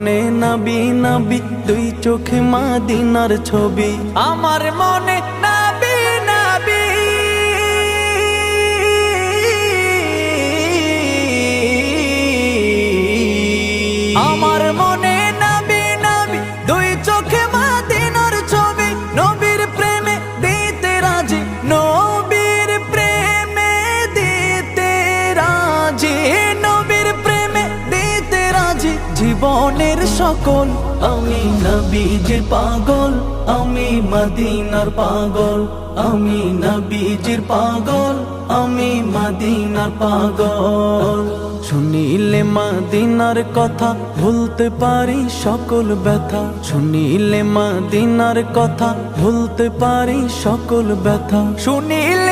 নবী নবী দুই চোখে মদিনার ছবি আমার মনে নবী নবী আমার মনে নবী নবী দুই চোখে মদিনার ছবি নবীর প্রেমে দিতে রাজি নবীর প্রেমে দিতে রাজি নবীর প্রেমে দিতে রাজি জীবনের সকল আমি নবীজির পাগল আমি মদিনার পাগল আমি নবীজির পাগল আমি মদিনার পাগল শুনিলে মদিনার কথা ভুলতে পারি সকল ব্যথা শুনিলে মদিনার কথা ভুলতে পারি সকল ব্যথা শুনিলে